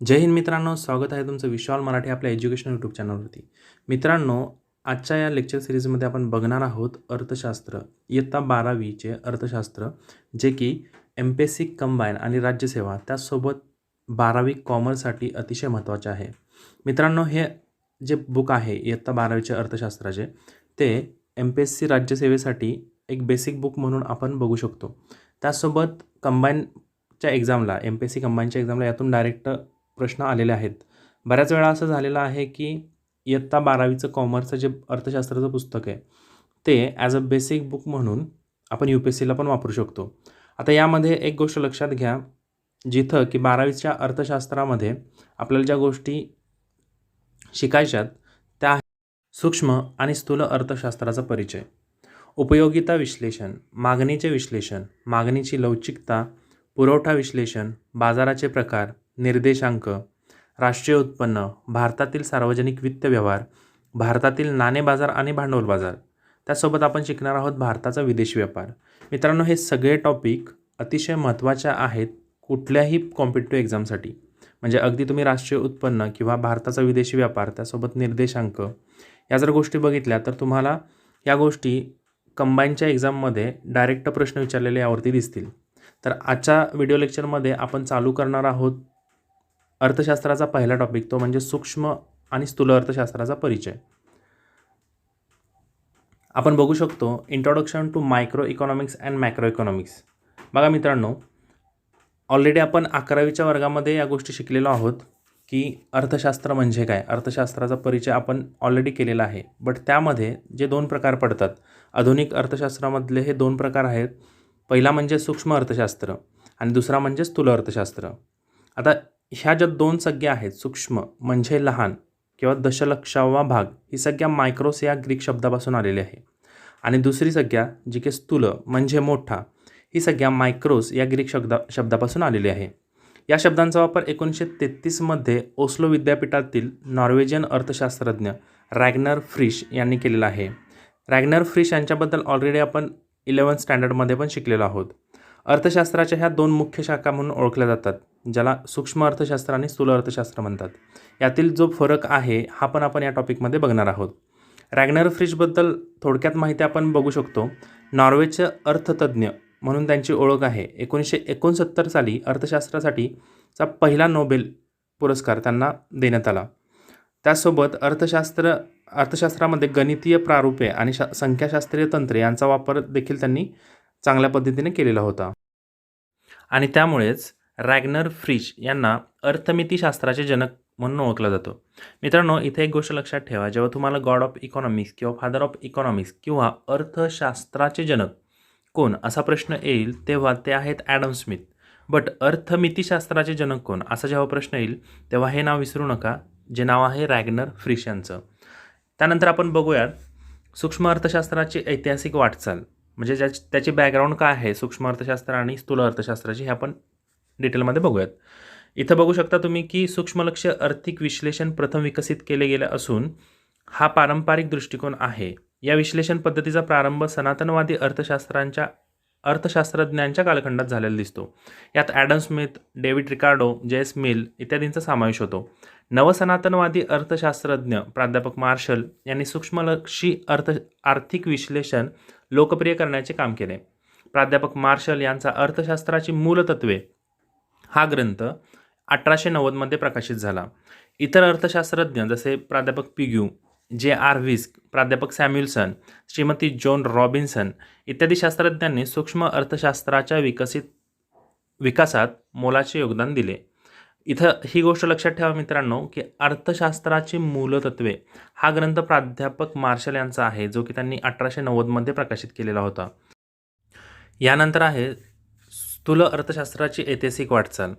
जय हिंद मित्रांनो, स्वागत आहे तुमचं विशाल मराठी आपल्या एज्युकेशन यूट्यूब चॅनलवरती. मित्रांनो, आजच्या या लेक्चर सिरीजमध्ये आपण बघणार आहोत अर्थशास्त्र, इयत्ता 12वीचे अर्थशास्त्र, जे की एम-पी-एस-सी कंबाईन आणि राज्यसेवा त्यासोबत 12वी कॉमर्ससाठी अतिशय महत्त्वाचे आहे. मित्रांनो, हे जे बुक आहे इयत्ता 12वीचे अर्थशास्त्राचे, ते एम-पी-एस-सी राज्यसेवेसाठी एक बेसिक बुक म्हणून आपण बघू शकतो. त्यासोबत कंबाईनच्या एक्झामला, एम-पी-एस-सी कंबाईनच्या एक्झामला यातून डायरेक्ट प्रश्न आलेले आहेत. बऱ्याच वेळा असं झालेलं आहे की इयत्ता 12वीचं कॉमर्सचं जे अर्थशास्त्राचं पुस्तक आहे, ते ॲज अ बेसिक बुक म्हणून आपण यू-पी-एस-सीला पण वापरू शकतो. आता यामध्ये एक गोष्ट लक्षात घ्या, जिथं की 12वीच्या अर्थशास्त्रामध्ये आपल्याला ज्या गोष्टी शिकायच्यात त्या आहेत सूक्ष्म आणि स्थूल अर्थशास्त्राचा परिचय, उपयोगिता विश्लेषण, मागणीचे विश्लेषण, मागणीची लवचिकता, पुरवठा विश्लेषण, बाजाराचे प्रकार, निर्देशांक, राष्ट्रीय उत्पन्न, भारतातील सार्वजनिक वित्त व्यवहार, भारतातील नाणे बाजार आणि भांडवल बाजार. त्यासोबत आपण शिकणार आहोत भारताचा विदेशी व्यापार. मित्रांनो, हे सगळे टॉपिक अतिशय महत्त्वाचे आहेत कुठल्याही कॉम्पिटिटिव्ह एक्झामसाठी. म्हणजे अगदी तुम्ही राष्ट्रीय उत्पन्न किंवा भारताचा विदेशी व्यापार त्यासोबत निर्देशांक या जर गोष्टी बघितल्या तर तुम्हाला या गोष्टी कंबाईनच्या एक्झाममध्ये डायरेक्ट प्रश्न विचारलेले यावरती दिसतील. तर आजच्या व्हिडिओ लेक्चरमध्ये आपण चालू करणार आहोत अर्थशास्त्राचा पहिला टॉपिक, तो म्हणजे सूक्ष्म आणि स्थूल अर्थशास्त्राचा परिचय. आपण बघू शकतो introduction to micro economics and macro economics. बघा मित्रांनो, ऑलरेडी आपण 11वीच्या वर्गामध्ये या गोष्टी शिकलेलो आहोत की अर्थशास्त्र म्हणजे काय, अर्थशास्त्राचा परिचय आपण ऑलरेडी केलेला आहे. बट त्यामध्ये जे दोन प्रकार पडतात, आधुनिक अर्थशास्त्रामधले हे दोन प्रकार आहेत. पहिला म्हणजे सूक्ष्म अर्थशास्त्र आणि दुसरा म्हणजे स्थूल अर्थशास्त्र. आता ह्या ज्या दोन संज्ञा आहेत, सूक्ष्म म्हणजे लहान किंवा दशलक्षावा भाग, ही संज्ञा मायक्रोस या ग्रीक शब्दापासून आलेली आहे. आणि दुसरी संज्ञा जी की स्थूल म्हणजे मोठा, ही संज्ञा मायक्रोस या ग्रीक शब्दापासून आलेली आहे. या शब्दांचा वापर 1933मध्ये ओस्लो विद्यापीठातील नॉर्वेजियन अर्थशास्त्रज्ञ रॅग्नर फ्रिश यांनी केलेला आहे. रॅग्नर फ्रिश यांच्याबद्दल ऑलरेडी आपण 11th स्टँडर्डमध्ये पण शिकलेलो आहोत. अर्थशास्त्राच्या ह्या दोन मुख्य शाखा म्हणून ओळखल्या जातात, ज्याला सूक्ष्म अर्थशास्त्र आणि स्थूल अर्थशास्त्र म्हणतात. यातील जो फरक आहे हा पण आपण या टॉपिकमध्ये बघणार आहोत. रॅग्नर फ्रिशबद्दल थोडक्यात माहिती आपण बघू शकतो. नॉर्वेचे अर्थतज्ञ म्हणून त्यांची ओळख आहे. 1969 साली अर्थशास्त्रासाठीचा पहिला नोबेल पुरस्कार त्यांना देण्यात आला. त्यासोबत अर्थशास्त्रामध्ये गणितीय प्रारूपे आणि संख्याशास्त्रीय तंत्रे यांचा वापर देखील त्यांनी चांगल्या पद्धतीने केलेला होता. आणि त्यामुळेच रॅग्नर फ्रिश यांना अर्थमितीशास्त्राचे जनक म्हणून ओळखला जातो. मित्रांनो, इथे एक गोष्ट लक्षात ठेवा, जेव्हा तुम्हाला गॉड ऑफ इकॉनॉमिक्स किंवा फादर ऑफ इकॉनॉमिक्स किंवा अर्थशास्त्राचे जनक कोण असा प्रश्न येईल तेव्हा ते आहेत ॲडम स्मिथ. बट अर्थमितीशास्त्राचे जनक कोण असा जेव्हा प्रश्न येईल तेव्हा हे नाव विसरू नका, जे नाव आहे रॅग्नर फ्रिश यांचं. त्यानंतर आपण बघूयात सूक्ष्म अर्थशास्त्राची ऐतिहासिक वाटचाल, म्हणजे त्याची बॅकग्राऊंड काय आहे सूक्ष्म अर्थशास्त्र आणि स्थूल अर्थशास्त्राची, हे आपण डिटेलमध्ये बघूयात. इथं बघू शकता तुम्ही की सूक्ष्मलक्ष्य आर्थिक विश्लेषण प्रथम विकसित केले गेले असून हा पारंपरिक दृष्टिकोन आहे. या विश्लेषण पद्धतीचा प्रारंभ सनातनवादी अर्थशास्त्रज्ञांच्या कालखंडात झालेला दिसतो. यात ॲडम स्मिथ, डेव्हिड रिकार्डो, जे.एस. मिल इत्यादींचा समावेश होतो. नवसनातनवादी अर्थशास्त्रज्ञ प्राध्यापक मार्शल यांनी सूक्ष्मलक्षी आर्थिक विश्लेषण लोकप्रिय करण्याचे काम केले. प्राध्यापक मार्शल यांचा अर्थशास्त्राची मूलतत्वे हा ग्रंथ 1890मध्ये प्रकाशित झाला. इतर अर्थशास्त्रज्ञ जसे प्राध्यापक पिग्यू, जे.आर. विस्क, प्राध्यापक सॅम्युएल्सन, श्रीमती जॉन रॉबिन्सन इत्यादी शास्त्रज्ञांनी सूक्ष्म अर्थशास्त्राच्या विकासात मोलाचे योगदान दिले. इथं ही गोष्ट लक्षात ठेवा मित्रांनो की अर्थशास्त्राची मूलतत्वे हा ग्रंथ प्राध्यापक मार्शल यांचा आहे, जो की त्यांनी 1890मध्ये प्रकाशित केलेला होता. यानंतर आहे स्थूल अर्थशास्त्राची ऐतिहासिक वाटचाल.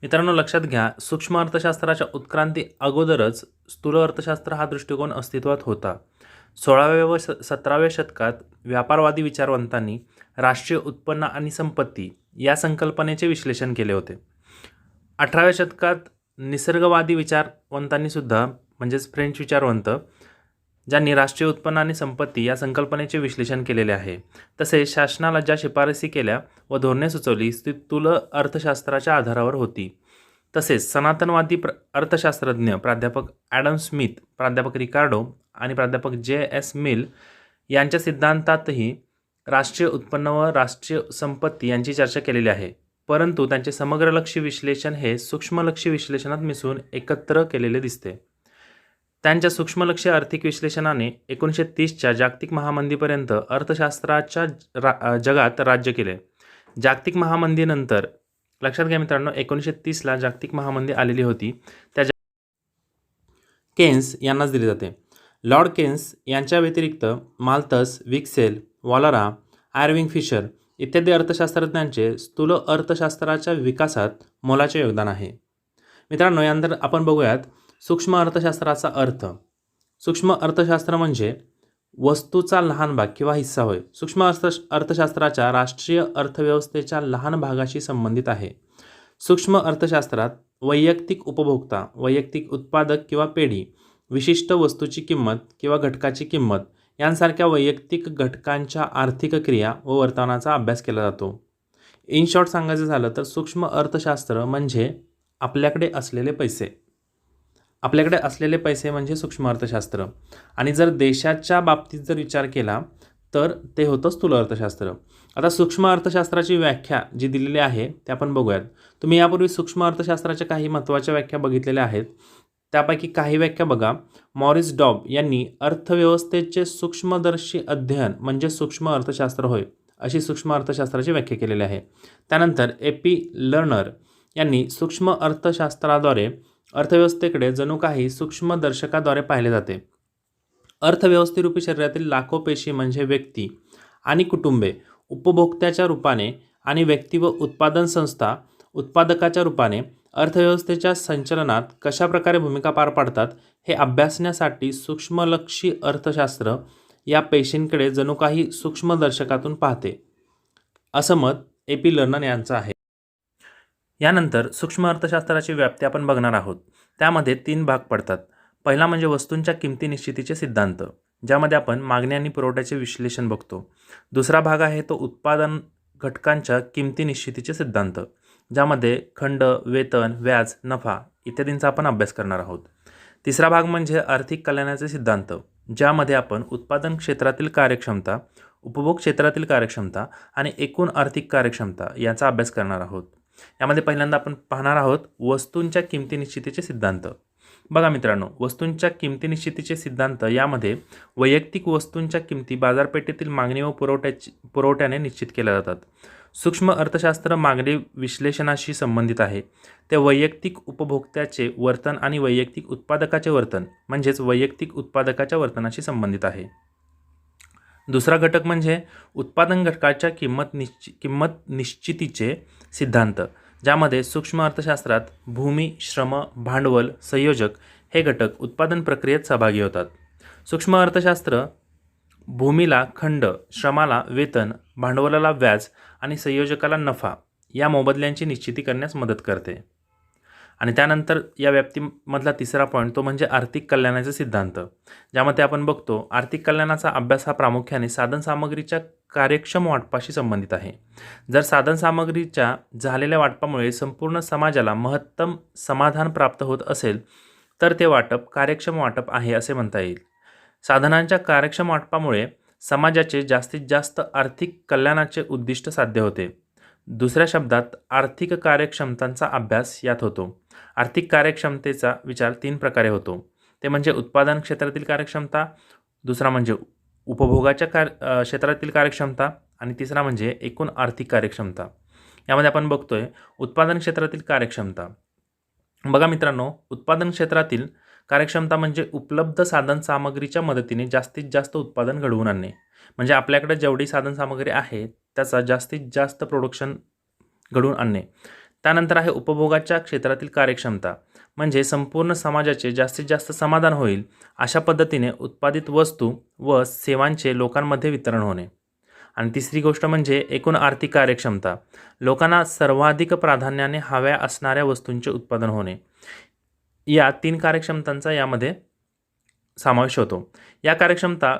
मित्रांनो, लक्षात घ्या, सूक्ष्म अर्थशास्त्राच्या उत्क्रांती अगोदरच स्थूल अर्थशास्त्र हा दृष्टिकोन अस्तित्वात होता. 16व्या व 17व्या शतकात व्यापारवादी विचारवंतांनी राष्ट्रीय उत्पन्न आणि संपत्ती या संकल्पनेचे विश्लेषण केले होते. 18व्या शतकात निसर्गवादी विचारवंतांनी सुद्धा, म्हणजेच फ्रेंच विचारवंत, ज्यांनी राष्ट्रीय उत्पन्न आणि संपत्ती या संकल्पनेचे विश्लेषण केलेले आहे. तसेच शासनाला ज्या शिफारसी केल्या व धोरणे सुचवली ती स्थूल अर्थशास्त्राच्या आधारावर होती. तसेच सनातनवादी अर्थशास्त्रज्ञ प्राध्यापक ॲडम स्मिथ, प्राध्यापक रिकार्डो आणि प्राध्यापक जे.एस. मिल यांच्या सिद्धांतातही राष्ट्रीय उत्पन्न व राष्ट्रीय संपत्ती यांची चर्चा केलेली आहे. परंतु त्यांचे समग्रलक्षी विश्लेषण हे सूक्ष्मलक्षी विश्लेषणात मिसळून एकत्र केलेले दिसते. त्यांच्या सूक्ष्मलक्षी आर्थिक विश्लेषणाने 1930च्या जागतिक महामंदीपर्यंत अर्थशास्त्राच्या जगात राज्य केले. जागतिक महामंदीनंतर लक्षात घ्या मित्रांनो, 1930ला जागतिक महामंदी आलेली होती. त्या केन्स यांनाच दिली जाते. लॉर्ड केन्स यांच्या व्यतिरिक्त माल्थस, विक्सेल, वॉलरा, आयर्विंग फिशर इत्यादी अर्थशास्त्रज्ञांचे स्थूल अर्थशास्त्राच्या विकासात मोलाचे योगदान आहे. मित्रांनो, यानंतर आपण बघूयात सूक्ष्म अर्थशास्त्राचा अर्थ. सूक्ष्म अर्थशास्त्र म्हणजे वस्तूचा लहान भाग किंवा हिस्सा होय. सूक्ष्म अर्थशास्त्राच्या राष्ट्रीय अर्थव्यवस्थेच्या लहान भागाशी संबंधित आहे. सूक्ष्म अर्थशास्त्रात वैयक्तिक उपभोक्ता, वैयक्तिक उत्पादक किंवा पेढी, विशिष्ट वस्तूची किंमत किंवा घटकाची किंमत यांसारख्या वैयक्तिक घटकांच्या आर्थिक क्रिया व वर्तनाचा अभ्यास केला जातो. इन शॉर्ट सांगायचं झालं तर सूक्ष्म अर्थशास्त्र म्हणजे आपल्याकडे असलेले पैसे. आपल्याकडे असलेले पैसे म्हणजे सूक्ष्म अर्थशास्त्र. आणि जर देशाच्या बाबतीत जर विचार केला तर ते होतं स्थूल अर्थशास्त्र. आता सूक्ष्म अर्थशास्त्राची व्याख्या जी दिलेली आहे ते आपण बघूयात. तुम्ही यापूर्वी सूक्ष्म अर्थशास्त्राच्या काही महत्त्वाच्या व्याख्या बघितलेल्या आहेत. त्यापैकी काही व्याख्या बघा. मॉरिस डॉब यांनी अर्थव्यवस्थेचे सूक्ष्मदर्शी अध्ययन म्हणजे सूक्ष्म अर्थशास्त्र होय अशी सूक्ष्म अर्थशास्त्राची व्याख्या केलेली आहे. त्यानंतर ए.पी. लर्नर यांनी सूक्ष्म अर्थशास्त्राद्वारे अर्थव्यवस्थेकडे जणू काही सूक्ष्मदर्शकाद्वारे पाहिले जाते. अर्थव्यवस्थेरूपी शरीरातील लाखो पेशी म्हणजे व्यक्ती आणि कुटुंबे उपभोक्त्याच्या रूपाने आणि व्यक्ती व उत्पादन संस्था उत्पादकाच्या रूपाने अर्थव्यवस्थेच्या संचलनात कशा प्रकारे भूमिका पार पाडतात हे अभ्यासण्यासाठी सूक्ष्मलक्षी अर्थशास्त्र या पेशींकडे जणू काही सूक्ष्मदर्शकातून पाहते, असं मत ए.पी. लर्नर यांचं आहे. यानंतर सूक्ष्म अर्थशास्त्राची व्याप्ती आपण बघणार आहोत. त्यामध्ये 3 भाग पडतात. पहिला म्हणजे वस्तूंच्या किमती निश्चितीचे सिद्धांत, ज्यामध्ये आपण मागणी आणि पुरवठ्याचे विश्लेषण बघतो. दुसरा भाग आहे तो उत्पादन घटकांच्या किमती निश्चितीचे सिद्धांत, ज्यामध्ये खंड, वेतन, व्याज, नफा इत्यादींचा आपण अभ्यास करणार आहोत. तिसरा भाग म्हणजे आर्थिक कल्याणाचे सिद्धांत, ज्यामध्ये आपण उत्पादन क्षेत्रातील कार्यक्षमता, उपभोग क्षेत्रातील कार्यक्षमता आणि एकूण आर्थिक कार्यक्षमता याचा अभ्यास करणार आहोत. यामध्ये पहिल्यांदा आपण पाहणार आहोत वस्तूंच्या किमती निश्चितीचे सिद्धांत. बघा मित्रांनो, वस्तूंच्या किमती निश्चितीचे सिद्धांत यामध्ये वैयक्तिक वस्तूंच्या किमती बाजारपेठेतील मागणी व पुरवठ्याने निश्चित केल्या जातात. सूक्ष्म अर्थशास्त्र मागणी विश्लेषणाशी संबंधित आहे. ते वैयक्तिक उपभोक्त्याचे वर्तन आणि वैयक्तिक उत्पादकाचे वर्तन म्हणजेच वैयक्तिक उत्पादकाच्या वर्तनाशी संबंधित आहे. दुसरा घटक म्हणजे उत्पादन घटकाच्या किंमत निश्चितीचे सिद्धांत, ज्यामध्ये सूक्ष्म अर्थशास्त्रात भूमी, श्रम, भांडवल, संयोजक हे घटक उत्पादन प्रक्रियेत सहभागी होतात. सूक्ष्म अर्थशास्त्र भूमीला खंड, श्रमाला वेतन, भांडवलाला व्याज आणि संयोजकाला नफा या मोबदल्यांची निश्चिती करण्यास मदत करते. आणि त्यानंतर या व्याप्तीमधला तिसरा पॉईंट तो म्हणजे आर्थिक कल्याणाचे सिद्धांत, ज्यामध्ये आपण बघतो आर्थिक कल्याणाचा अभ्यास हा प्रामुख्याने साधनसामग्रीच्या कार्यक्षम वाटपाशी संबंधित आहे. जर साधनसामग्रीच्या झालेल्या वाटपामुळे संपूर्ण समाजाला महत्तम समाधान प्राप्त होत असेल तर ते वाटप कार्यक्षम वाटप आहे असे म्हणता येईल. साधनांच्या कार्यक्षम वाटपामुळे समाजाचे जास्तीत जास्त आर्थिक कल्याणाचे उद्दिष्ट साध्य होते. दुसऱ्या शब्दात आर्थिक कार्यक्षमतांचा अभ्यास यात होतो. आर्थिक कार्यक्षमतेचा विचार 3 प्रकारे होतो. ते म्हणजे उत्पादन क्षेत्रातील कार्यक्षमता, दुसरा म्हणजे उपभोगाच्या क्षेत्रातील कार्यक्षमता आणि तिसरा म्हणजे एकूण आर्थिक कार्यक्षमता. यामध्ये आपण बघतोय उत्पादन क्षेत्रातील कार्यक्षमता. बघा मित्रांनो, उत्पादन क्षेत्रातील कार्यक्षमता म्हणजे उपलब्ध साधनसामग्रीच्या मदतीने जास्तीत जास्त उत्पादन घडवून आणणे. म्हणजे आपल्याकडे जेवढी साधनसामग्री आहे त्याचा जास्तीत जास्त प्रोडक्शन घडवून आणणे. त्यानंतर आहे उपभोगाच्या क्षेत्रातील कार्यक्षमता, म्हणजे संपूर्ण समाजाचे जास्तीत जास्त समाधान होईल अशा पद्धतीने उत्पादित वस्तू व सेवांचे लोकांमध्ये वितरण होणे. आणि तिसरी गोष्ट म्हणजे एकूण आर्थिक कार्यक्षमता, लोकांना सर्वाधिक प्राधान्याने हव्या असणाऱ्या वस्तूंचे उत्पादन होणे. या 3 कार्यक्षमतांचा यामध्ये समावेश होतो. या कार्यक्षमता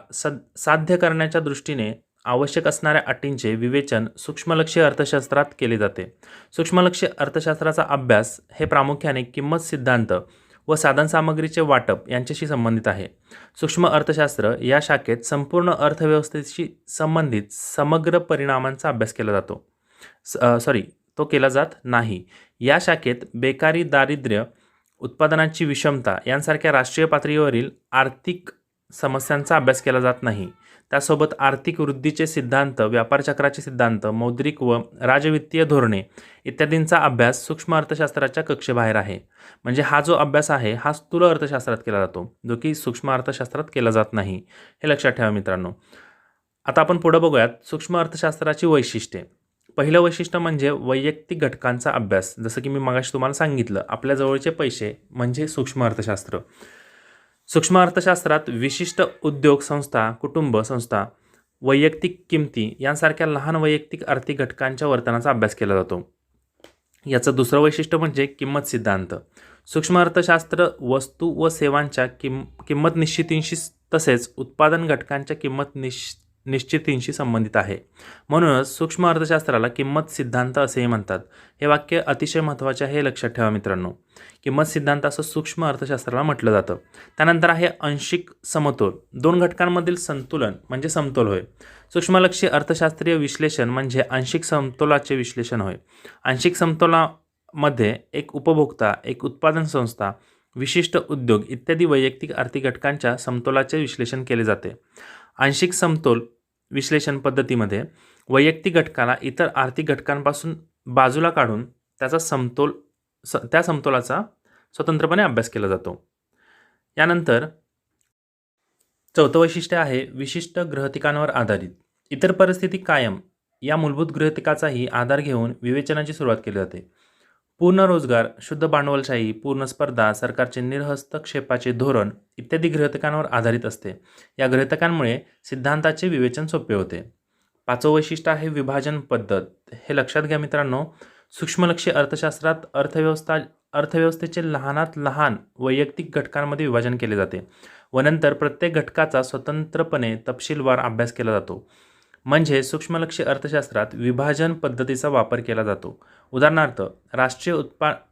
साध्य करण्याच्या दृष्टीने आवश्यक असणाऱ्या अटींचे विवेचन सूक्ष्मलक्षी अर्थशास्त्रात केले जाते. सूक्ष्मलक्षी अर्थशास्त्राचा अभ्यास हे प्रामुख्याने किंमत सिद्धांत व साधनसामग्रीचे वाटप यांच्याशी संबंधित आहे. सूक्ष्म अर्थशास्त्र या शाखेत संपूर्ण अर्थव्यवस्थेशी संबंधित समग्र परिणामांचा अभ्यास केला जातो. तो केला जात नाही. या शाखेत बेकारी, दारिद्र्य, उत्पादनाची विषमता यांसारख्या राष्ट्रीय पातळीवरील आर्थिक समस्यांचा अभ्यास केला जात नाही. त्यासोबत आर्थिक वृद्धीचे सिद्धांत, व्यापार चक्राचे सिद्धांत, मौद्रिक व राजवित्तीय धोरणे इत्यादींचा अभ्यास सूक्ष्म अर्थशास्त्राच्या कक्षेबाहेर आहे. म्हणजे हा जो अभ्यास आहे हा स्थूल अर्थशास्त्रात केला जातो, जो की सूक्ष्म अर्थशास्त्रात केला जात नाही. हे लक्षात ठेवा मित्रांनो. आता आपण पुढे बघूयात सूक्ष्म अर्थशास्त्राची वैशिष्ट्ये. पहिलं वैशिष्ट्य म्हणजे वैयक्तिक घटकांचा अभ्यास. जसं की मी मगाशी तुम्हाला सांगितलं, आपल्या जवळचे पैसे म्हणजे सूक्ष्म अर्थशास्त्र. सूक्ष्म अर्थशास्त्रात विशिष्ट उद्योग संस्था, कुटुंब संस्था, वैयक्तिक किमती यांसारख्या लहान वैयक्तिक आर्थिक घटकांच्या वर्तनाचा अभ्यास केला जातो. याचं दुसरं वैशिष्ट्य म्हणजे किंमत सिद्धांत. सूक्ष्म अर्थशास्त्र वस्तू व सेवांच्या किंमत निश्चितींशी तसेच उत्पादन घटकांच्या किंमत निश्चितींशी संबंधित आहे. म्हणूनच सूक्ष्म अर्थशास्त्राला किंमत सिद्धांत असेही म्हणतात. हे वाक्य अतिशय महत्त्वाचे आहे, हे लक्षात ठेवा मित्रांनो. किंमत सिद्धांत असं सूक्ष्म अर्थशास्त्राला म्हटलं जातं. त्यानंतर आहे आंशिक समतोल. दोन घटकांमधील संतुलन म्हणजे समतोल होय. सूक्ष्मलक्षी अर्थशास्त्रीय विश्लेषण म्हणजे आंशिक समतोलाचे विश्लेषण होय. आंशिक समतोलामध्ये एक उपभोक्ता, एक उत्पादन संस्था, विशिष्ट उद्योग इत्यादी वैयक्तिक आर्थिक घटकांच्या समतोलाचे विश्लेषण केले जाते. आंशिक समतोल विश्लेषण पद्धतीमध्ये वैयक्तिक घटकाला इतर आर्थिक घटकांपासून बाजूला काढून त्या समतोलाचा स्वतंत्रपणे अभ्यास केला जातो. यानंतर चौथं वैशिष्ट्य आहे विशिष्ट गृहतिकांवर आधारित. इतर परिस्थिती कायम या मूलभूत गृहतिकाचाही आधार घेऊन विवेचनाची सुरुवात केली जाते. पूर्ण रोजगार, शुद्ध भांडवलशाही, पूर्ण स्पर्धा, सरकारचे निर्हस्तक्षेपाचे धोरण इत्यादी गृहतकांवर आधारित असते. या गृहतकांमुळे सिद्धांताचे विवेचन सोपे होते. पाचवं वैशिष्ट्य आहे विभाजन पद्धत. हे लक्षात घ्या मित्रांनो. सूक्ष्मलक्षी अर्थशास्त्रात अर्थव्यवस्थेचे लहानात लहान वैयक्तिक घटकांमध्ये विभाजन केले जाते व नंतर प्रत्येक घटकाचा स्वतंत्रपणे तपशीलवार अभ्यास केला जातो. म्हणजे सूक्ष्मलक्षी अर्थशास्त्रात विभाजन पद्धतीचा वापर केला जातो. उदाहरणार्थ राष्ट्रीय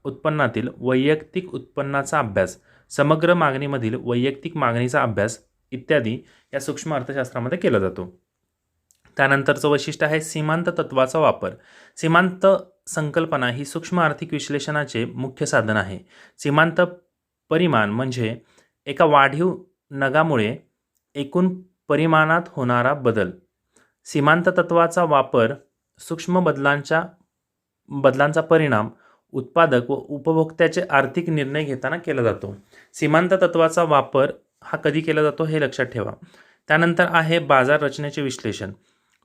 उत्पन्नातील वैयक्तिक उत्पन्नाचा अभ्यास, समग्र मागणीमधील वैयक्तिक मागणीचा अभ्यास इत्यादी या सूक्ष्म अर्थशास्त्रामध्ये केला जातो. त्यानंतरचं वैशिष्ट्य आहे सीमांत तत्वाचा वापर. सीमांत संकल्पना ही सूक्ष्म आर्थिक विश्लेषणाचे मुख्य साधन आहे. सीमांत परिमाण म्हणजे एका वाढीव नगामुळे एकूण परिमाणात होणारा बदल. सीमांत तत्वाचा वापर सूक्ष्म बदलांचा परिणाम उत्पादक व उपभोक्त्याचे आर्थिक निर्णय घेताना केला जातो. सीमांत तत्वाचा वापर हा कधी केला जातो हे लक्षात ठेवा. त्यानंतर आहे बाजार रचनेचे विश्लेषण.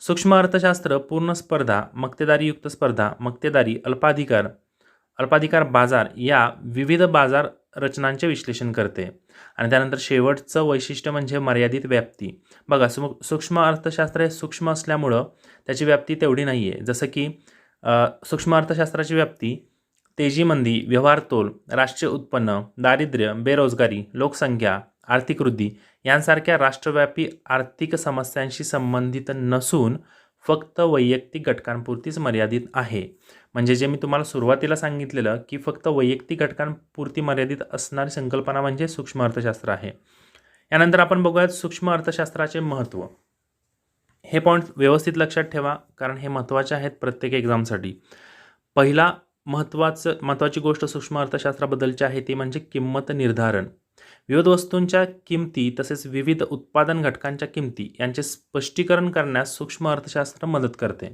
सूक्ष्म अर्थशास्त्र पूर्ण स्पर्धा, मक्तेदारीयुक्त स्पर्धा, मक्तेदारी, अल्पाधिकार बाजार या विविध बाजार रचनांचे विश्लेषण करते. आणि त्यानंतर शेवटचं वैशिष्ट्य म्हणजे मर्यादित व्याप्ती. बघा, सूक्ष्म अर्थशास्त्र हे सूक्ष्म असल्यामुळं त्याची व्याप्ती तेवढी नाही आहे. जसं की सूक्ष्म अर्थशास्त्राची व्याप्ती तेजी मंदी, व्यवहार तोल, राष्ट्रीय उत्पन्न, दारिद्र्य, बेरोजगारी, लोकसंख्या, आर्थिक वृद्धी यांसारख्या राष्ट्रव्यापी आर्थिक समस्यांशी संबंधित नसून फक्त वैयक्तिक घटकांपुरतीच मर्यादित आहे. म्हणजे जे मी तुम्हाला सुरुवातीला सांगितलेलं की फक्त वैयक्तिक घटकांपुरती मर्यादित असणारी संकल्पना म्हणजे सूक्ष्म अर्थशास्त्र आहे. यानंतर आपण बघूयात सूक्ष्म अर्थशास्त्राचे महत्त्व. हे पॉईंट व्यवस्थित लक्षात ठेवा कारण हे महत्त्वाचे आहेत प्रत्येक एक्झामसाठी. पहिला महत्त्वाची गोष्ट सूक्ष्म अर्थशास्त्राबद्दलची आहे ती म्हणजे किंमत निर्धारण. विविध वस्तूंच्या किमती तसेच विविध उत्पादन घटकांच्या किमती यांचे स्पष्टीकरण करण्यास सूक्ष्म अर्थशास्त्र मदत करते.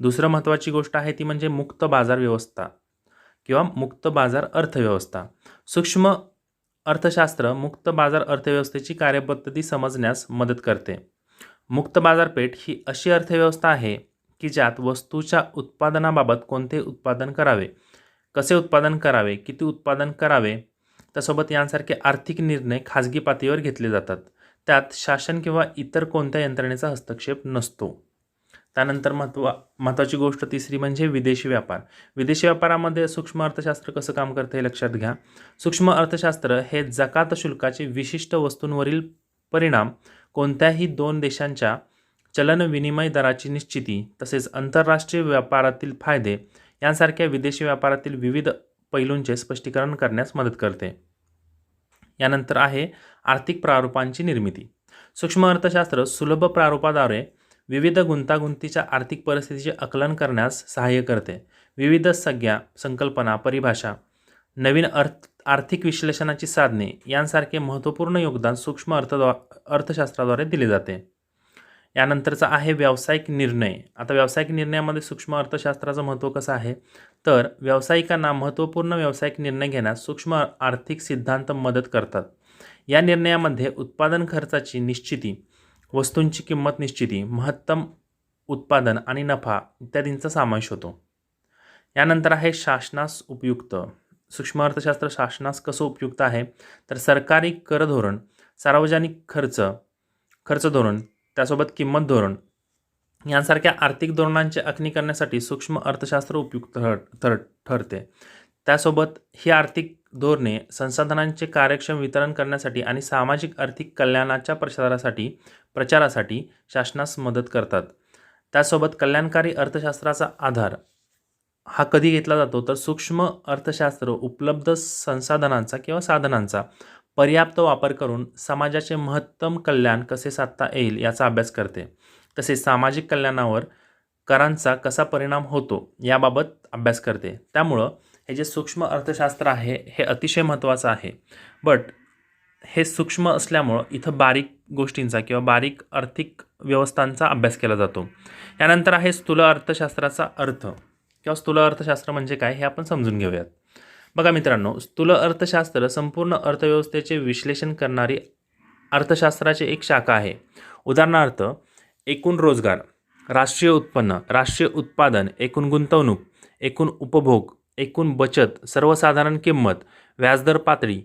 दुसरं महत्त्वाची गोष्ट आहे ती म्हणजे मुक्त बाजार व्यवस्था किंवा मुक्त बाजार अर्थव्यवस्था. सूक्ष्म अर्थशास्त्र मुक्त बाजार अर्थव्यवस्थेची कार्यपद्धती समजण्यास मदत करते. मुक्त बाजारपेठ ही अशी अर्थव्यवस्था आहे की ज्यात वस्तूच्या उत्पादनाबाबत कोणते उत्पादन करावे, कसे उत्पादन करावे, किती उत्पादन करावे, त्यासोबत यांसारखे आर्थिक निर्णय खाजगी पातळीवर घेतले जातात. त्यात शासन किंवा इतर कोणत्या यंत्रणेचा हस्तक्षेप नसतो. त्यानंतर महत्त्वाची गोष्ट तिसरी म्हणजे विदेशी व्यापार. विदेशी व्यापारामध्ये सूक्ष्म अर्थशास्त्र कसं काम करते हे लक्षात घ्या. सूक्ष्म अर्थशास्त्र हे जकात शुल्काचे विशिष्ट वस्तूंवरील परिणाम कोणत्याही दोन देशांच्या चलन विनिमय दराची निश्चिती तसेच आंतरराष्ट्रीय व्यापारातील फायदे यांसारख्या विदेशी व्यापारातील विविध पैलूंचे स्पष्टीकरण करण्यास मदत करते. यानंतर आहे आर्थिक प्रारूपांची निर्मिती. सूक्ष्म अर्थशास्त्र सुलभ प्रारूपाद्वारे विविध गुंतागुंतीच्या आर्थिक परिस्थितीचे आकलन करण्यास सहाय्य करते. विविध संज्ञा, संकल्पना, परिभाषा, नवीन आर्थिक विश्लेषणाची साधने यांसारखे महत्त्वपूर्ण योगदान सूक्ष्म अर्थशास्त्राद्वारे दिले जाते. यानंतरचा आहे व्यावसायिक निर्णय. आता व्यावसायिक निर्णयामध्ये सूक्ष्म अर्थशास्त्राचं महत्त्व कसं आहे, तर व्यावसायिकांना महत्त्वपूर्ण व्यावसायिक निर्णय घेण्यास सूक्ष्म आर्थिक सिद्धांत मदत करतात. या निर्णयामध्ये उत्पादन खर्चाची निश्चिती, वस्तूंची किंमत निश्चिती, महत्तम उत्पादन आणि नफा इत्यादींचा समावेश होतो. यानंतर आहे शासनास उपयुक्त. सूक्ष्म अर्थशास्त्र शासनास कसं उपयुक्त आहे, तर सरकारी कर धोरण, सार्वजनिक खर्च धोरण, त्यासोबत किंमत धोरण यांसारख्या आर्थिक धोरणांची आखणी करण्यासाठी सूक्ष्म अर्थशास्त्र उपयुक्त ठरते. त्यासोबत ही आर्थिक धोरणे संसाधनांचे कार्यक्षम वितरण करण्यासाठी आणि सामाजिक आर्थिक कल्याणाच्या प्रचारासाठी शासनास मदत करतात. त्यासोबत कल्याणकारी अर्थशास्त्राचा आधार हा कधी घेतला जातो, तर सूक्ष्म अर्थशास्त्र उपलब्ध संसाधनांचा किंवा साधनांचा पर्याप्त वापर करून समाजाचे महत्तम कल्याण कसे साधता येईल याचा अभ्यास करते. तसेच सामाजिक कल्याणावर करांचा कसा परिणाम होतो याबाबत अभ्यास करते. त्यामुळं हे जे सूक्ष्म अर्थशास्त्र आहे हे अतिशय महत्त्वाचं आहे. बट हे सूक्ष्म असल्यामुळं इथं बारीक गोष्टींचा किंवा बारीक आर्थिक व्यवस्थांचा अभ्यास केला जातो. यानंतर आहे स्थूल अर्थशास्त्राचा अर्थ किंवा स्थूल अर्थशास्त्र म्हणजे काय हे आपण समजून घेऊयात. बघा मित्रांनो, स्थूल अर्थशास्त्र संपूर्ण अर्थव्यवस्थेचे विश्लेषण करणारी अर्थशास्त्राची एक शाखा आहे. उदाहरणार्थ, एकूण रोजगार, राष्ट्रीय उत्पन्न, राष्ट्रीय उत्पादन, एकूण गुंतवणूक, एकूण उपभोग, एकूण बचत, सर्वसाधारण किंमत, व्याजदर पातळी,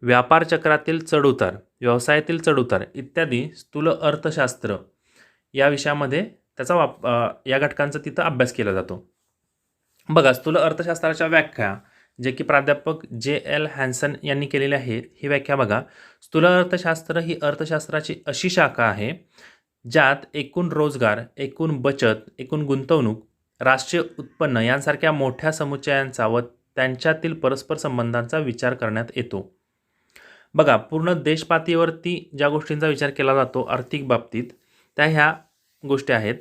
व्यापार चक्रातील चढउतार, व्यवसायातील चढउतार इत्यादी स्थूल अर्थशास्त्र या विषयामध्ये या घटकांचा तिथं अभ्यास केला जातो. बघा, स्थूल अर्थशास्त्राच्या व्याख्या जे की प्राध्यापक J.L. हॅन्सन यांनी केलेली आहे. ही व्याख्या बघा, स्थूल अर्थशास्त्र ही अर्थशास्त्राची अशी शाखा आहे ज्यात एकूण रोजगार, एकूण बचत, एकूण गुंतवणूक, राष्ट्रीय उत्पन्न यांसारख्या मोठ्या समुच्चयांचा व त्यांच्यातील परस्पर संबंधांचा विचार करण्यात येतो. बघा, पूर्ण देशपातळीवरती ज्या गोष्टींचा विचार केला जातो आर्थिक बाबतीत त्या ह्या गोष्टी आहेत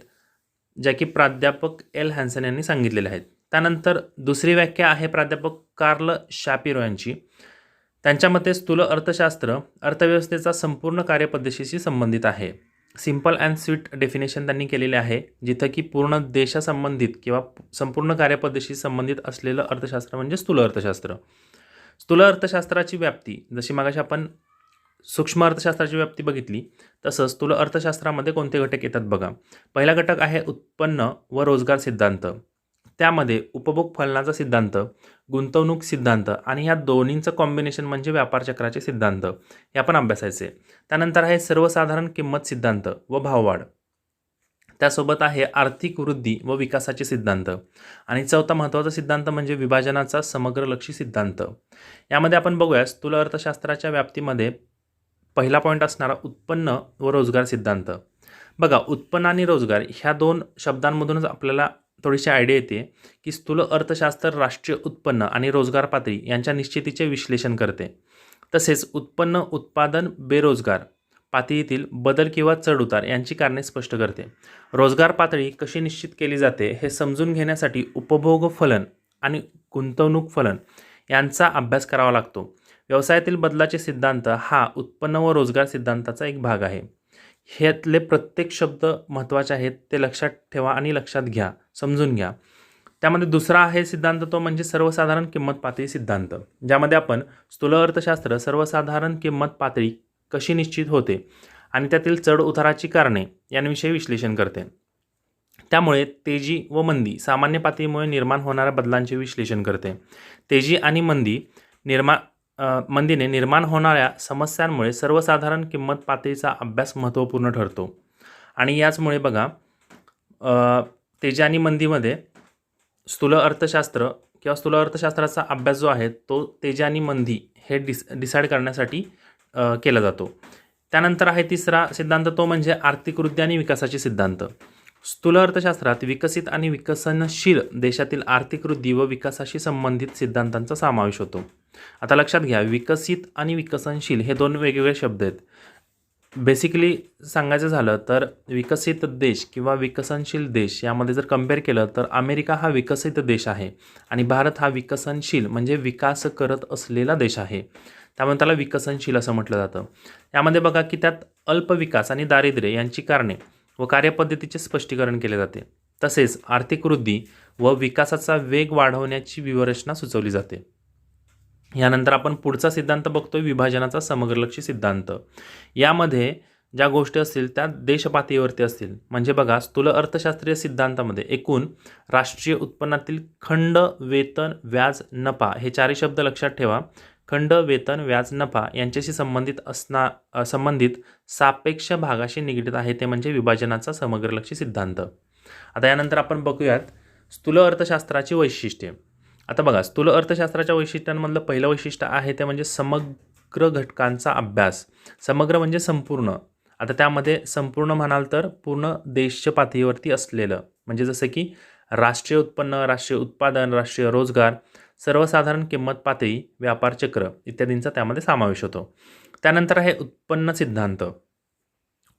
ज्या की प्राध्यापक L. हॅन्सन यांनी सांगितलेल्या आहेत. त्यानंतर दुसरी व्याख्या आहे प्राध्यापक कार्ल शापिरो यांची. त्यांच्या मते स्थूल अर्थशास्त्र अर्थव्यवस्थेचा संपूर्ण कार्यपद्धतीशी संबंधित आहे. सिंपल अँड स्वीट डेफिनेशन त्यांनी केलेले आहे, जिथं की पूर्ण देशासंबंधित किंवा संपूर्ण कार्यपद्धतीशी संबंधित असलेलं अर्थशास्त्र म्हणजे स्थूल अर्थशास्त्र. स्थूल अर्थशास्त्राची व्याप्ती, जशी मागाशी आपण सूक्ष्म अर्थशास्त्राची व्याप्ती बघितली, तसं स्थूल अर्थशास्त्रामध्ये कोणते घटक येतात बघा. पहिला घटक आहे उत्पन्न व रोजगार सिद्धांत. त्यामध्ये उपभोग फलनाचा सिद्धांत, गुंतवणूक सिद्धांत आणि ह्या दोन्हींचं कॉम्बिनेशन म्हणजे व्यापार चक्राचे सिद्धांत हे आपण अभ्यासायचे. त्यानंतर आहे सर्वसाधारण किंमत सिद्धांत व भाववाढ. त्यासोबत आहे आर्थिक वृद्धी व विकासाचे सिद्धांत. आणि चौथा महत्त्वाचा सिद्धांत म्हणजे विभाजनाचा समग्रलक्षी सिद्धांत. यामध्ये आपण बघूया स्थूल अर्थशास्त्राच्या व्याप्तीमध्ये पहिला पॉईंट असणारा उत्पन्न व रोजगार सिद्धांत. बघा, उत्पन्न आणि रोजगार ह्या दोन शब्दांमधूनच आपल्याला थोडीशी आयडिया येते की स्थूल अर्थशास्त्र राष्ट्रीय उत्पन्न आणि रोजगार पातळी यांच्या निश्चितीचे विश्लेषण करते. तसेच उत्पन्न, उत्पादन, बेरोजगार पातळीतील बदल किंवा चढउतार यांची कारणे स्पष्ट करते. रोजगार पातळी कशी निश्चित केली जाते हे समजून घेण्यासाठी उपभोग फलन आणि गुंतवणूक फलन यांचा अभ्यास करावा लागतो. व्यवसायातील बदलाचे सिद्धांत हा उत्पन्न व रोजगार सिद्धांताचा एक भाग आहे. ह्यातले प्रत्येक शब्द महत्त्वाचे आहेत, ते लक्षात ठेवा आणि लक्षात घ्या, समजून घ्या. त्यामध्ये दुसरा आहे सिद्धांत, तो म्हणजे सर्वसाधारण किंमत पातळी सिद्धांत, ज्यामध्ये आपण स्थूल अर्थशास्त्र सर्वसाधारण किंमत पातळी कशी निश्चित होते आणि त्यातील चढ उताराची कारणे यांविषयी विश्लेषण करते. त्यामुळे तेजी व मंदी, सामान्य पातळीमुळे निर्माण होणाऱ्या बदलांचे विश्लेषण करते. तेजी आणि मंदीने निर्माण होणाऱ्या समस्यांमुळे सर्वसाधारण किंमत पातळीचा अभ्यास महत्त्वपूर्ण ठरतो. आणि याचमुळे बघा, तेजी आणि मंदीमध्ये स्थूल अर्थशास्त्र किंवा स्थूल अर्थशास्त्राचा अभ्यास जो आहे तो तेजी आणि मंदी हे डिसाईड करण्यासाठी केला जातो. त्यानंतर आहे तिसरा सिद्धांत, तो म्हणजे आर्थिक वृद्धी आणि विकासाचे सिद्धांत. स्थूल अर्थशास्त्रात विकसित आणि विकसनशील देशातील आर्थिक वृद्धी व विकासाशी संबंधित सिद्धांतांचा समावेश होतो. आता लक्षात घ्या, विकसित आणि विकसनशील हे दोन वेगवेगळे शब्द आहेत. बेसिकली सांगायचं झालं तर विकसित देश किंवा विकसनशील देश यामध्ये जर कम्पेअर केलं तर अमेरिका हा विकसित देश आहे आणि भारत हा विकसनशील म्हणजे विकास करत असलेला देश आहे, त्यामुळे त्याला विकसनशील असं म्हटलं जातं. यामध्ये बघा की त्यात अल्प विकास आणि दारिद्र्य यांची कारणे व कार्यपद्धतीचे स्पष्टीकरण केले जाते. तसेच आर्थिक वृद्धी व विकासाचा वेग वाढवण्याची व्यूहरचना सुचवली जाते. यानंतर आपण पुढचा सिद्धांत बघतोय, विभाजनाचा समग्रलक्षी सिद्धांत. यामध्ये ज्या गोष्टी असतील त्या देशपातळीवरती असतील. म्हणजे बघा, स्थूल अर्थशास्त्रीय सिद्धांतामध्ये एकूण राष्ट्रीय उत्पन्नातील खंड, वेतन, व्याज, नफा हे चारही शब्द लक्षात ठेवा. खंड, वेतन, व्याज, नफा यांच्याशी संबंधित सापेक्ष भागाशी निगडीत आहे, ते म्हणजे विभाजनाचा समग्रलक्षी सिद्धांत. आता यानंतर आपण बघूयात स्थूल अर्थशास्त्राची वैशिष्ट्ये. आता बघा, स्थूल अर्थशास्त्राच्या वैशिष्ट्यांमधलं पहिलं वैशिष्ट्य आहे ते म्हणजे समग्र घटकांचा अभ्यास. समग्र म्हणजे संपूर्ण. आता त्यामध्ये संपूर्ण म्हणाल तर पूर्ण देश पातळीवरती असलेलं, म्हणजे जसं की राष्ट्रीय उत्पन्न, राष्ट्रीय उत्पादन, राष्ट्रीय रोजगार, सर्वसाधारण किंमत पातळी, व्यापार चक्र इत्यादींचा त्यामध्ये समावेश होतो. त्यानंतर आहे उत्पन्न सिद्धांत.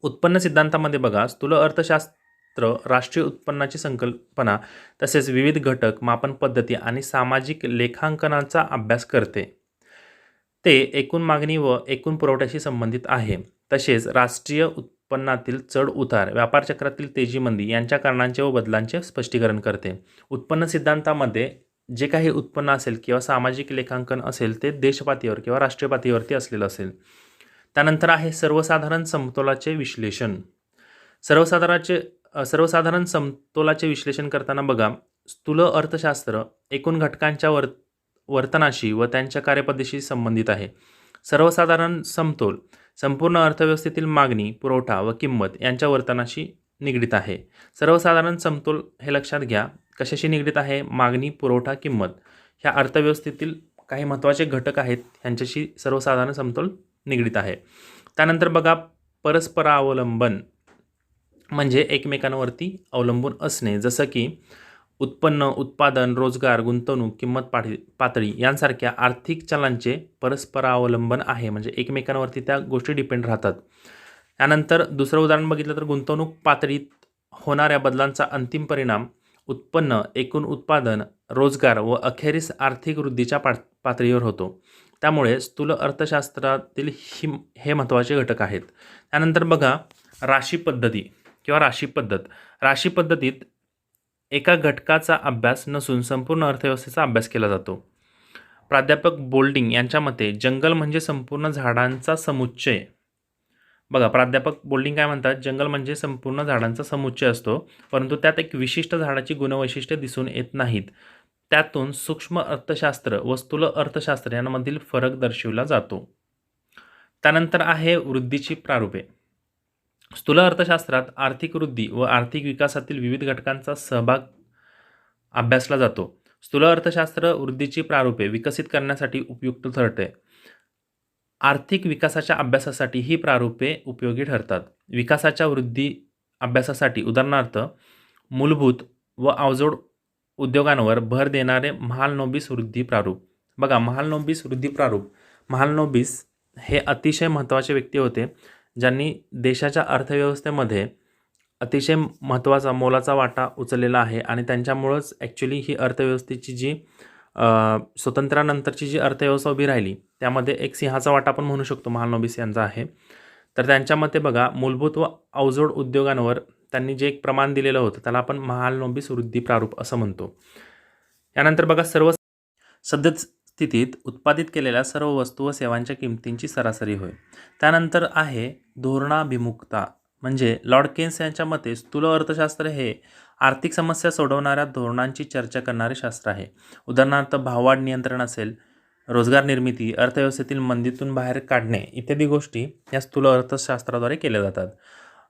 उत्पन्न सिद्धांतामध्ये बघा, स्थूल अर्थशास्त्र राष्ट्रीय उत्पन्नाची संकल्पना तसेच विविध घटक, मापन पद्धती आणि सामाजिक लेखांकनाचा अभ्यास करते. ते एकूण मागणी व एकूण पुरवठ्याशी संबंधित आहे. तसेच राष्ट्रीय उत्पन्नातील चढ उतार, व्यापार चक्रातील तेजी मंदी यांच्या कारणांचे व बदलांचे स्पष्टीकरण करते. उत्पन्न सिद्धांतामध्ये जे काही उत्पन्न असेल किंवा सामाजिक लेखांकन असेल ते देशपातळीवर किंवा राष्ट्रीय पातळीवरती असलेलं असेल. त्यानंतर आहे सर्वसाधारण समतोलाचे विश्लेषण. सर्वसाधारण समतोलाचे विश्लेषण करताना बघा, स्थूल अर्थशास्त्र एकूण घटकांच्या वर्तनाशी व त्यांच्या कार्यपद्धतीशी संबंधित आहे. सर्वसाधारण समतोल संपूर्ण अर्थव्यवस्थेतील मागणी, पुरवठा व किंमत यांच्या वर्तनाशी निगडीत आहे. सर्वसाधारण समतोल हे लक्षात घ्या, कशाशी निगडीत आहे? मागणी, पुरवठा, किंमत ह्या अर्थव्यवस्थेतील काही महत्त्वाचे घटक आहेत, यांच्याशी सर्वसाधारण समतोल निगडीत आहे. त्यानंतर बघा, परस्परावलंबन म्हणजे एकमेकांवरती अवलंबून असणे, जसं की उत्पन्न, उत्पादन, रोजगार, गुंतवणूक, किंमत पातळी यांसारख्या आर्थिक चलांचे परस्परावलंबन आहे, म्हणजे एकमेकांवरती त्या गोष्टी डिपेंड राहतात. त्यानंतर दुसरं उदाहरण बघितलं तर गुंतवणूक पातळीत होणाऱ्या बदलांचा अंतिम परिणाम उत्पन्न, एकूण उत्पादन, रोजगार व अखेरीस आर्थिक वृद्धीच्या पातळीवर होतो. त्यामुळे स्थूल अर्थशास्त्रातील हे महत्त्वाचे घटक आहेत. त्यानंतर बघा, राशी पद्धती किंवा राशी पद्धत. राशी पद्धतीत एका घटकाचा अभ्यास नसून संपूर्ण अर्थव्यवस्थेचा अभ्यास केला जातो. प्राध्यापक बोल्डिंग यांच्या मते जंगल म्हणजे संपूर्ण झाडांचा समुच्चय. बघा, प्राध्यापक बोल्डिंग काय म्हणतात? जंगल म्हणजे संपूर्ण झाडांचा समुच्चय असतो, परंतु त्यात एक विशिष्ट झाडाची गुणवैशिष्ट्ये दिसून येत नाहीत. त्यातून सूक्ष्म अर्थशास्त्र व स्थूल अर्थशास्त्र यांमधील फरक दर्शविला जातो. त्यानंतर आहे वृद्धीची प्रारूपे. स्थूल अर्थशास्त्रात आर्थिक वृद्धी व आर्थिक विकासातील विविध घटकांचा सहभाग अभ्यासला जातो. स्थूल अर्थशास्त्र वृद्धीची प्रारूपे विकसित करण्यासाठी उपयुक्त ठरते. आर्थिक विकासाच्या अभ्यासासाठी ही प्रारूपे उपयोगी ठरतात. विकासाच्या वृद्धी अभ्यासासाठी उदाहरणार्थ मूलभूत व अवजड उद्योगांवर भर देणारे महालनोबिस वृद्धी प्रारूप. बघा, महालनोबिस वृद्धी प्रारूप. महालनोबिस हे अतिशय महत्त्वाचे व्यक्ती होते, ज्यांनी देशाच्या अर्थव्यवस्थेमध्ये अतिशय महत्त्वाचा मोलाचा वाटा उचललेला आहे आणि त्यांच्यामुळंच ॲक्च्युली ही अर्थव्यवस्थेची जी स्वातंत्र्यानंतरची जी अर्थव्यवस्था उभी राहिली त्यामध्ये एक सिंहाचा वाटा आपण म्हणू शकतो महालनोबिस यांचा आहे. तर त्यांच्या मते बघा, मूलभूत व अवजड उद्योगांवर त्यांनी जे एक प्रमाण दिलेलं होतं त्याला आपण महालनोबिस वृद्धी प्रारूप असं म्हणतो. यानंतर बघा, सद्यस्थितीत उत्पादित केलेल्या सर्व वस्तू व सेवांच्या किमतींची सरासरी होय. त्यानंतर आहे धोरणाभिमुखता. म्हणजे लॉर्ड केन्स यांच्या मते स्थूल अर्थशास्त्र हे आर्थिक समस्या सोडवणाऱ्या धोरणांची चर्चा करणारे शास्त्र आहे. उदाहरणार्थ भाववाढ नियंत्रण असेल, रोजगार निर्मिती, अर्थव्यवस्थेतील मंदीतून बाहेर काढणे इत्यादी गोष्टी या स्थूल अर्थशास्त्राद्वारे केल्या जातात.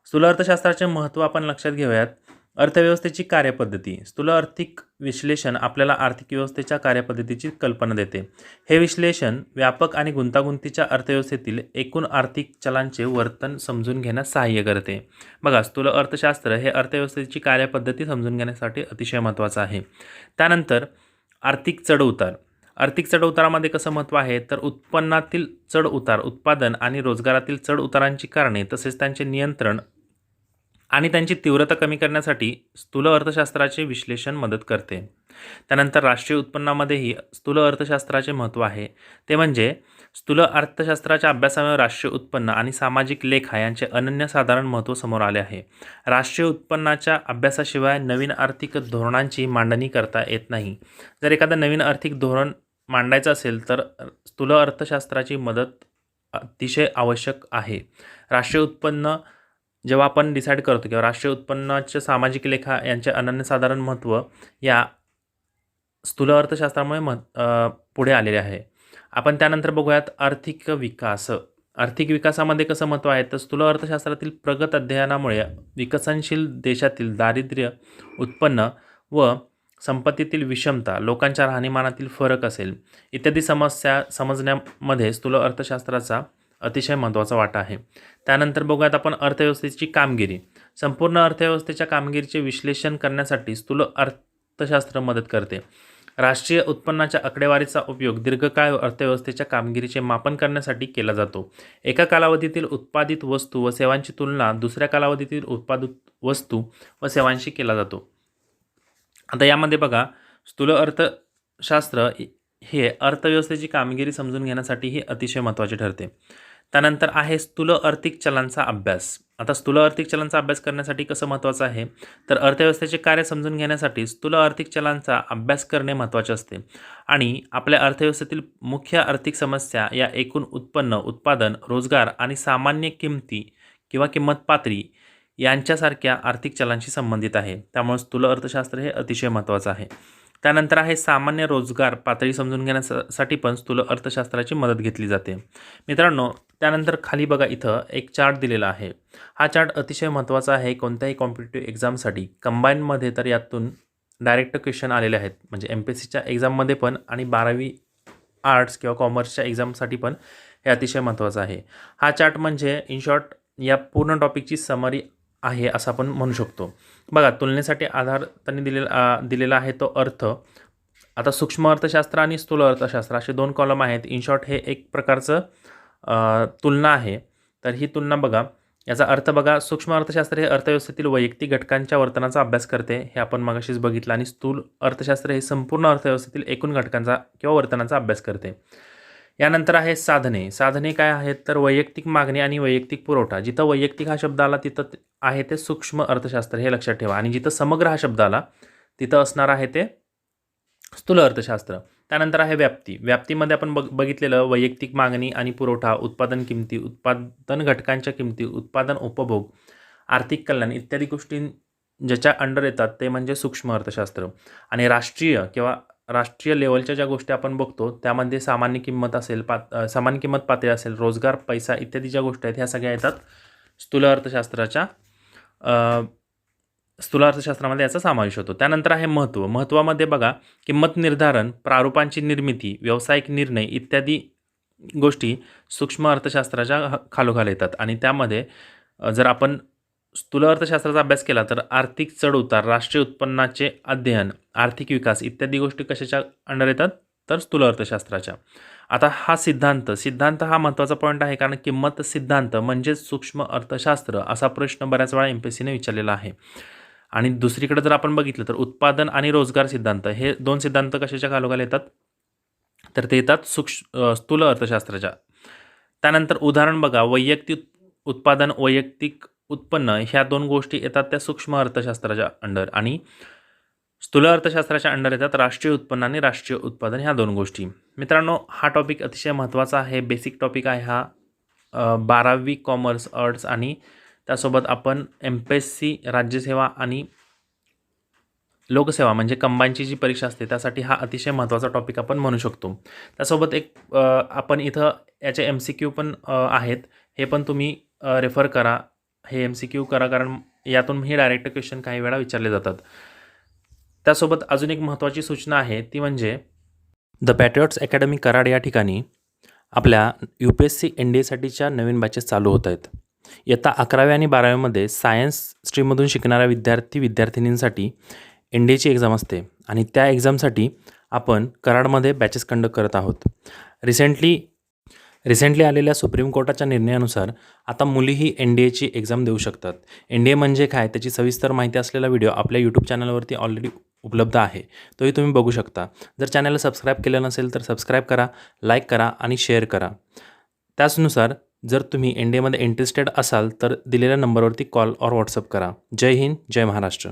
स्थूल अर्थशास्त्राचे महत्त्व आपण लक्षात घेऊयात. अर्थव्यवस्थेची कार्यपद्धती. स्थूल आर्थिक विश्लेषण आपल्याला आर्थिक व्यवस्थेच्या कार्यपद्धतीची कल्पना देते. हे विश्लेषण व्यापक आणि गुंतागुंतीच्या अर्थव्यवस्थेतील एकूण आर्थिक चलांचे वर्तन समजून घेण्यास सहाय्य करते. बघा, स्थूल अर्थशास्त्र हे अर्थव्यवस्थेची कार्यपद्धती समजून घेण्यासाठी अतिशय महत्त्वाचं आहे. त्यानंतर आर्थिक चढउतार. आर्थिक चढउतारामध्ये कसं महत्त्व आहे, तर उत्पन्नातील चढउतार, उत्पादन आणि रोजगारातील चढउतारांची कारणे तसेच त्यांचे नियंत्रण आणि त्यांची तीव्रता कमी करण्यासाठी स्थूल अर्थशास्त्राचे विश्लेषण मदत करते. त्यानंतर राष्ट्रीय उत्पन्नामध्येही स्थूल अर्थशास्त्राचे महत्त्व आहे. ते म्हणजे स्थूल अर्थशास्त्राच्या अभ्यासामुळे राष्ट्रीय उत्पन्न आणि सामाजिक लेखा यांचे अनन्यसाधारण महत्त्व समोर आले आहे. राष्ट्रीय उत्पन्नाच्या अभ्यासाशिवाय नवीन आर्थिक धोरणांची मांडणी करता येत नाही. जर एखादं नवीन आर्थिक धोरण मांडायचं असेल तर स्थूल अर्थशास्त्राची मदत अतिशय आवश्यक आहे. राष्ट्रीय उत्पन्न जेव्हा आपण डिसाईड करतो किंवा राष्ट्रीय उत्पन्नाचे सामाजिक लेखा यांचे अनन्यसाधारण महत्त्व या स्थूल अर्थशास्त्रामुळे पुढे आलेले आहे. आपण त्यानंतर बघूयात आर्थिक विकास. आर्थिक विकासामध्ये कसं महत्त्व आहे, तर स्थूल अर्थशास्त्रातील प्रगत अध्ययनामुळे विकसनशील देशातील दारिद्र्य, उत्पन्न व संपत्तीतील विषमता, लोकांच्या राहणीमानातील फरक असेल इत्यादी समस्या समजण्यामध्ये स्थूल अर्थशास्त्राचा अतिशय महत्त्वाचा वाटा आहे. त्यानंतर बघूयात आपण अर्थव्यवस्थेची कामगिरी. संपूर्ण अर्थव्यवस्थेच्या कामगिरीचे विश्लेषण करण्यासाठी स्थूल अर्थशास्त्र मदत करते. राष्ट्रीय उत्पन्नाच्या आकडेवारीचा उपयोग दीर्घकाळ अर्थव्यवस्थेच्या कामगिरीचे मापन करण्यासाठी केला जातो. एका कालावधीतील उत्पादित वस्तू व सेवांची तुलना दुसऱ्या कालावधीतील उत्पादित वस्तू व सेवांशी केला जातो. आता यामध्ये बघा, स्थूल अर्थशास्त्र हे अर्थव्यवस्थेची कामगिरी समजून घेण्यासाठी हे अतिशय महत्त्वाचे ठरते. त्यानंतर आहे स्थूल आर्थिक चलांचा अभ्यास. आता स्थूल आर्थिक चलांचा अभ्यास करण्यासाठी कसं महत्त्वाचं आहे, तर अर्थव्यवस्थेचे कार्य समजून घेण्यासाठी स्थूल आर्थिक चलांचा अभ्यास करणे महत्त्वाचे असते आणि आपल्या अर्थव्यवस्थेतील मुख्य आर्थिक समस्या या एकूण उत्पन्न, उत्पादन, रोजगार आणि सामान्य किमती किंवा किंमत पातळी यांच्यासारख्या आर्थिक चलांशी संबंधित आहे. त्यामुळे स्थूल अर्थशास्त्र हे अतिशय महत्त्वाचं आहे. त्यानंतर आहे सामान्य रोजगार पातळी समजून घेण्यासाठी पण स्थूल अर्थशास्त्राची मदत घेतली जाते. मित्रांनो, त्यानंतर खाली बघा, इथं एक चार्ट दिलेला आहे. हा चार्ट अतिशय महत्त्वाचा आहे कोणत्याही कॉम्पिटिटिव्ह एक्झामसाठी. कंबाईनमध्ये तर यातून डायरेक्ट क्वेश्चन आलेले आहेत, म्हणजे MPSCच्या एक्झाममध्ये पण आणि 12वी आर्ट्स किंवा कॉमर्सच्या एक्झामसाठी पण हे अतिशय महत्त्वाचं आहे. हा चार्ट म्हणजे इन शॉर्ट या पूर्ण टॉपिकची समरी आहे असं आपण म्हणू शकतो. बघा, तुलनेसाठी आधार त्यांनी दिलेला आहे तो अर्थ. आता सूक्ष्म अर्थशास्त्र आणि स्थूल अर्थशास्त्र असे 2 कॉलम आहेत. इन शॉर्ट हे एक प्रकारचं तुलना आहे. तर ही तुलना बघा, याचा अर्थ बघा, सूक्ष्म अर्थशास्त्र हे अर्थव्यवस्थेतील वैयक्तिक घटकांच्या वर्तनाचा अभ्यास करते, हे आपण मगाशीच बघितलं. आणि स्थूल अर्थशास्त्र हे संपूर्ण अर्थव्यवस्थेतील एकूण घटकांचा किंवा वर्तनाचा अभ्यास करते. यानंतर आहे साधने. साधने काय आहेत, तर वैयक्तिक मागणी आणि वैयक्तिक पुरवठा. जिथं वैयक्तिक हा शब्द आला तिथं आहे ते सूक्ष्म अर्थशास्त्र, हे लक्षात ठेवा. आणि जिथं समग्र हा शब्द आला तिथं असणार आहे ते स्थूल अर्थशास्त्र. त्यानंतर आहे व्याप्ती. व्याप्तीमध्ये आपण बघितलेलं वैयक्तिक मागणी आणि पुरवठा, उत्पादन किमती, उत्पादन घटकांच्या किमती, उत्पादन उपभोग, आर्थिक कल्याण इत्यादी गोष्टी ज्याच्या अंडर येतात ते म्हणजे सूक्ष्म अर्थशास्त्र. आणि राष्ट्रीय लेवलच्या ज्या गोष्टी आपण बघतो त्यामध्ये सामान्य किंमत असेल, सामान्य किंमत पातळी असेल, रोजगार, पैसा इत्यादी ज्या गोष्टी आहेत ह्या सगळ्या येतात स्थूल अर्थशास्त्रामध्ये याचा समावेश होतो. त्यानंतर आहे महत्त्व. महत्त्वामध्ये बघा, किंमत निर्धारण, प्रारूपांची निर्मिती, व्यावसायिक निर्णय इत्यादी गोष्टी सूक्ष्म अर्थशास्त्राच्या खालोखाल येतात. आणि त्यामध्ये जर आपण स्थूल अर्थशास्त्राचा अभ्यास केला तर आर्थिक चढउतार, राष्ट्रीय उत्पन्नाचे अध्ययन, आर्थिक विकास इत्यादी गोष्टी कशाच्या अंडर येतात, तर स्थूल अर्थशास्त्राच्या. आता हा सिद्धांत हा महत्त्वाचा पॉईंट आहे, कारण किंमत सिद्धांत म्हणजे सूक्ष्म अर्थशास्त्र असा प्रश्न बऱ्याच वेळा MPSCने विचारलेला आहे. आणि दुसरीकडे जर आपण बघितलं तर उत्पादन आणि रोजगार सिद्धांत हे 2 सिद्धांत कशाच्या खालोखाल येतात, तर ते येतात स्थूल अर्थशास्त्राच्या. त्यानंतर उदाहरण बघा, वैयक्तिक उत्पादन, वैयक्तिक उत्पन्न ह्या 2 गोष्टी येतात त्या सूक्ष्म अर्थशास्त्राच्या अंडर. आणि स्थूल अर्थशास्त्राच्या अंडर येतात राष्ट्रीय उत्पन्न आणि राष्ट्रीय उत्पादन ह्या 2 गोष्टी. मित्रांनो, हा टॉपिक अतिशय महत्त्वाचा आहे. बेसिक टॉपिक आहे हा. 12वी कॉमर्स, आर्ट्स आणि त्यासोबत आपण MPSC राज्यसेवा आणि लोकसेवा म्हणजे कंबाईनची जी परीक्षा असते त्यासाठी हा अतिशय महत्त्वाचा टॉपिक आपण म्हणू शकतो. त्यासोबत एक आपण इथं याचे MCQ पण आहेत, हे पण तुम्ही रेफर करा. हे MCQ करा, कारण यातूनही डायरेक्ट क्वेश्चन काही वेळा विचारले जातात. त्यासोबत अजून एक महत्त्वाची सूचना आहे ती म्हणजे द पॅट्रिऑट्स अकॅडमी कराड या ठिकाणी आपल्या UPSC NDAसाठीच्या नवीन बॅचेस चालू होत आहेत. इयत्ता 11वी आणि 12वीमध्ये सायन्स स्ट्रीममधून शिकणाऱ्या विद्यार्थिनींसाठी NDAची एक्झाम असते आणि त्या एक्झामसाठी आपण कराडमध्ये बॅचेस कंडक्ट करत आहोत. रिसेंटली आलेल्या सुप्रीम कोर्टाच्या निर्णयानुसार आता मुलीही NDAची एक्झाम देऊ शकतात. NDA म्हणजे काय त्याची सविस्तर माहिती असलेला व्हिडिओ आपल्या यूट्यूब चॅनलवरती ऑलरेडी उपलब्ध आहे. तोही तुम्ही बघू शकता. जर चॅनलला सबस्क्राईब केलं नसेल तर सबस्क्राईब करा, लाईक करा आणि शेअर करा. त्याचनुसार जर तुम्ही NDAमध्ये इंटरेस्टेड असाल तर दिलेल्या नंबरवरती कॉल और व्हॉट्सअप करा. जय हिंद, जय महाराष्ट्र.